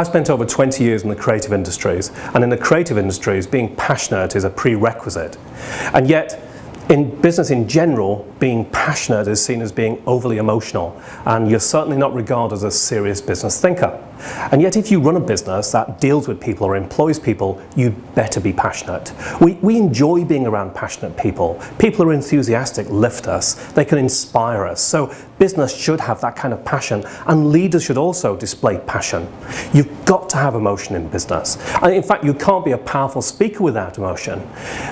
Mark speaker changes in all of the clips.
Speaker 1: I've spent over 20 years in the creative industries, and in the creative industries, being passionate is a prerequisite. And yet, in business in general, being passionate is seen as being overly emotional, and you're certainly not regarded as a serious business thinker. And yet if you run a business that deals with people or employs people, you better be passionate. We enjoy being around passionate people. People who are enthusiastic lift us, they can inspire us. So business should have that kind of passion, and leaders should also display passion. You've got to have emotion in business. And in fact, you can't be a powerful speaker without emotion.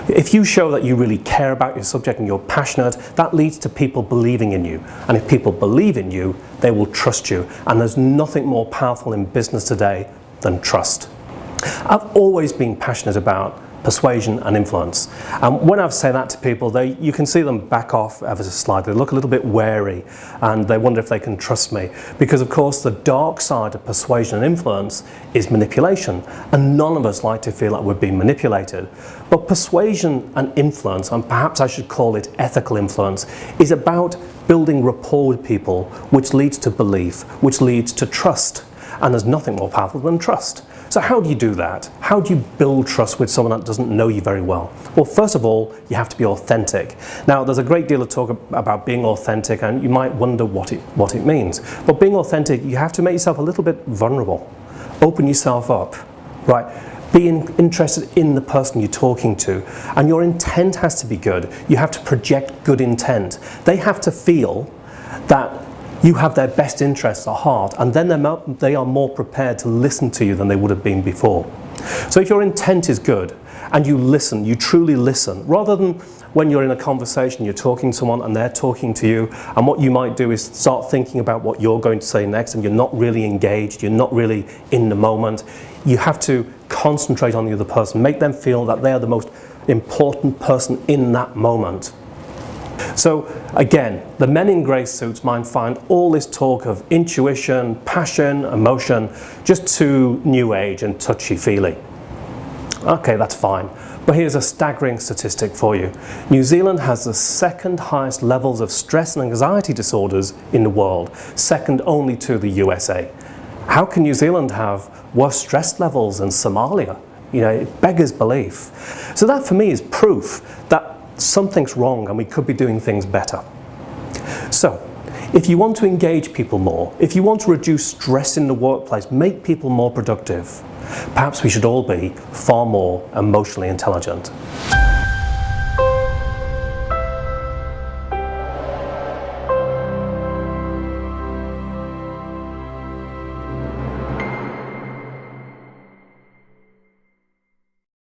Speaker 1: If you show that you really care about your subject and you're passionate, that leads to people believing in you. And if people believe in you, they will trust you. And there's nothing more powerful in business today than trust. I've always been passionate about persuasion and influence. And when I say that to people, you can see them back off ever so slightly. They look a little bit wary, and they wonder if they can trust me. Because of course, the dark side of persuasion and influence is manipulation. And none of us like to feel like we're being manipulated. But persuasion and influence, and perhaps I should call it ethical influence, is about building rapport with people, which leads to belief, which leads to trust. And there's nothing more powerful than trust. So how do you do that? How do you build trust with someone that doesn't know you very well? Well, first of all, you have to be authentic. Now, there's a great deal of talk about being authentic, and you might wonder what it means. But being authentic, you have to make yourself a little bit vulnerable. Open yourself up, right? Be interested in the person you're talking to, and your intent has to be good. You have to project good intent. They have to feel that you have their best interests at heart, and then they are more prepared to listen to you than they would have been before. So if your intent is good and you listen, you truly listen, rather than when you're in a conversation, you're talking to someone and they're talking to you, and what you might do is start thinking about what you're going to say next, and you're not really engaged, you're not really in the moment. You have to concentrate on the other person, make them feel that they are the most important person in that moment. So again, the men in grey suits might find all this talk of intuition, passion, emotion just too new age and touchy-feely. Okay, that's fine. But here's a staggering statistic for you. New Zealand has the second highest levels of stress and anxiety disorders in the world, second only to the USA. How can New Zealand have worse stress levels than Somalia? You know, it beggars belief. So that for me is proof that something's wrong and we could be doing things better. So, if you want to engage people more, if you want to reduce stress in the workplace, make people more productive, perhaps we should all be far more emotionally intelligent.